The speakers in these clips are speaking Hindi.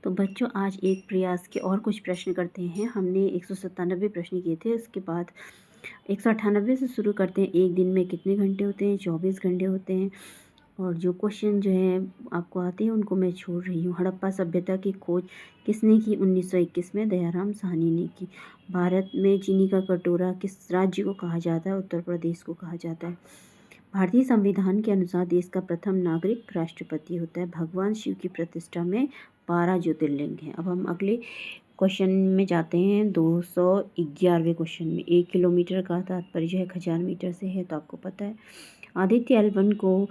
तो बच्चों आज एक प्रयास के और कुछ प्रश्न करते हैं। हमने 197 प्रश्न किए थे, उसके बाद 198 से शुरू करते हैं। एक दिन में कितने घंटे होते हैं? 24 घंटे होते हैं। और जो क्वेश्चन जो है आपको आते हैं उनको मैं छोड़ रही हूँ। हड़प्पा सभ्यता की खोज किसने की? 1921 में दयाराम साहनी ने की। भारत में चीनी का कटोरा किस राज्य को कहा जाता है? उत्तर प्रदेश को कहा जाता है। भारतीय संविधान के अनुसार देश का प्रथम नागरिक राष्ट्रपति होता है। भगवान शिव की प्रतिष्ठा में 12 ज्योतिर्लिंग हैं। अब हम अगले क्वेश्चन में जाते हैं। 211वें क्वेश्चन में 1 किलोमीटर का तात्पर्य जो है 1000 मीटर से है, तो आपको पता है। आदित्य L1 को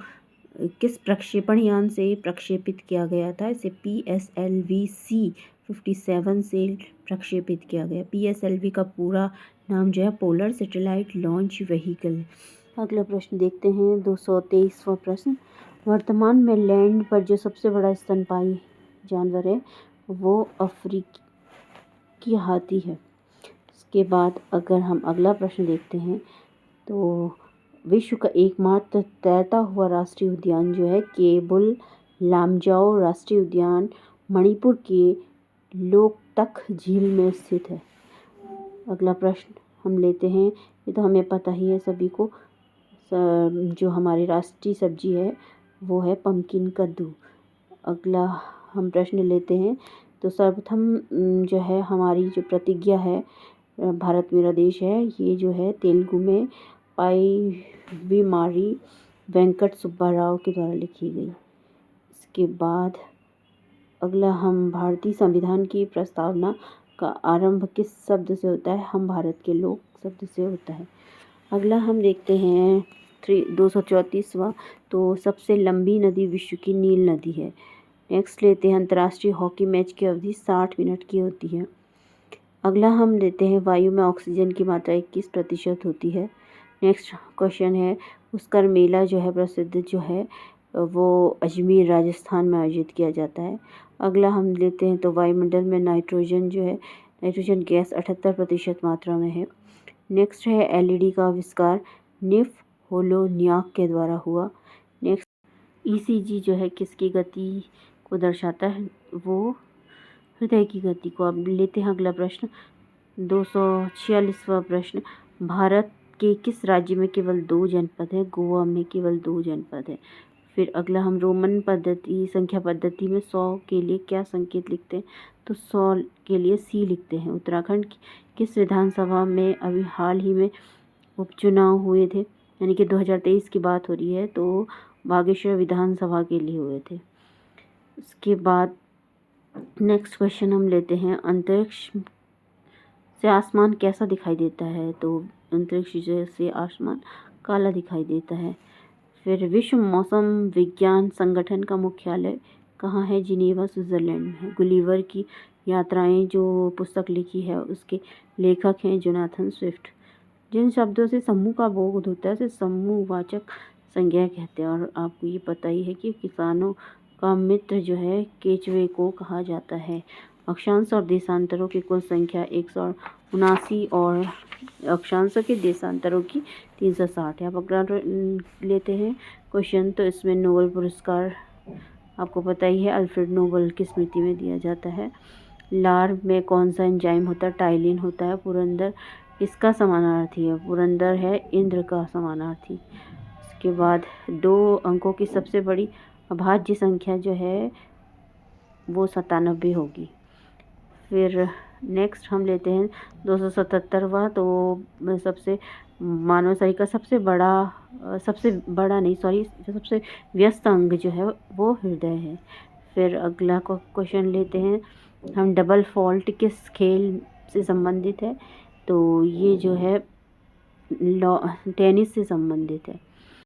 किस प्रक्षेपण यान से प्रक्षेपित किया गया था? इसे PSLV-C-57 से प्रक्षेपित किया गया। PSLV का पूरा नाम जो है पोलर सैटेलाइट लॉन्च व्हीकल। अगला प्रश्न देखते हैं। 223वां प्रश्न, वर्तमान में लैंड पर जो सबसे बड़ा स्तनपायी जानवर है वो अफ्रीकी हाथी है। इसके बाद अगर हम अगला प्रश्न देखते हैं तो विश्व का एकमात्र तैरता हुआ राष्ट्रीय उद्यान जो है केबुल लामजाओ राष्ट्रीय उद्यान मणिपुर के लोकटक झील में स्थित है। अगला प्रश्न हम लेते हैं, ये तो हमें पता ही है सभी को, जो हमारी राष्ट्रीय सब्जी है वो है पम्पकिन कद्दू। अगला हम प्रश्न लेते हैं तो सर्वप्रथम जो है हमारी जो प्रतिज्ञा है भारत मेरा देश है, ये जो है तेलुगु में पाईवीमारी वेंकट सुब्बा राव के द्वारा लिखी गई। इसके बाद अगला हम भारतीय संविधान की प्रस्तावना का आरंभ किस शब्द से होता है? हम भारत के लोग शब्द से होता है। अगला हम देखते हैं 234वां, तो सबसे लंबी नदी विश्व की नील नदी है। नेक्स्ट लेते हैं अंतर्राष्ट्रीय हॉकी मैच की अवधि 60 मिनट की होती है। अगला हम लेते हैं वायु में ऑक्सीजन की मात्रा 21% होती है। नेक्स्ट क्वेश्चन है पुष्कर मेला जो है प्रसिद्ध जो है वो अजमेर राजस्थान में आयोजित किया जाता है। अगला हम लेते हैं तो वायुमंडल में नाइट्रोजन जो है नाइट्रोजन गैस 78% मात्रा में है। नेक्स्ट है एलईडी का आविष्कार निफ होलोनियाक के द्वारा हुआ। नेक्स्ट ईसीजी जो है किसकी गति को दर्शाता है? वो हृदय की गति को। अब लेते हैं अगला प्रश्न 246वां प्रश्न, भारत के किस राज्य में केवल 2 जनपद है? गोवा में केवल 2 जनपद है। फिर अगला हम रोमन पद्धति संख्या पद्धति में 100 के लिए क्या संकेत लिखते हैं? तो 100 के लिए C लिखते हैं। उत्तराखंड की किस विधानसभा में अभी हाल ही में उपचुनाव हुए थे? यानी कि 2023 की बात हो रही है, तो बागेश्वर विधानसभा के लिए हुए थे। उसके बाद नेक्स्ट क्वेश्चन हम लेते हैं, अंतरिक्ष से आसमान कैसा दिखाई देता है? तो अंतरिक्ष से आसमान काला दिखाई देता है। फिर विश्व मौसम विज्ञान संगठन का मुख्यालय कहाँ है? जिनेवा स्विट्ज़रलैंड में है। गुलिवर की यात्राएं जो पुस्तक लिखी है उसके लेखक हैं जोनाथन स्विफ्ट। जिन शब्दों से समूह का बोध होता है उसे समूहवाचक संज्ञा कहते हैं। और आपको ये पता ही है कि किसानों का मित्र जो है केचुए को कहा जाता है। अक्षांश और देशांतरों की कुल संख्या 179 और अक्षांशों के देशांतरों की 360 है। अब अगला लेते हैं क्वेश्चन, तो इसमें नोबेल पुरस्कार आपको पता ही है अल्फ्रेड नोबेल की स्मृति में दिया जाता है। लार में कौन सा एंजाइम होता है? टाइलिन होता है। पुरंदर इसका समानार्थी है? पुरंदर है इंद्र का समानार्थी। इसके बाद 2 अंकों की सबसे बड़ी अभाज्य संख्या जो है वो 97 होगी। फिर नेक्स्ट हम लेते हैं 277वां, तो सबसे मानव शरीर का सबसे व्यस्त अंग जो है वो हृदय है। फिर अगला क्वेश्चन लेते हैं हम, डबल फॉल्ट किस खेल से संबंधित है? तो ये जो है टेनिस से संबंधित है।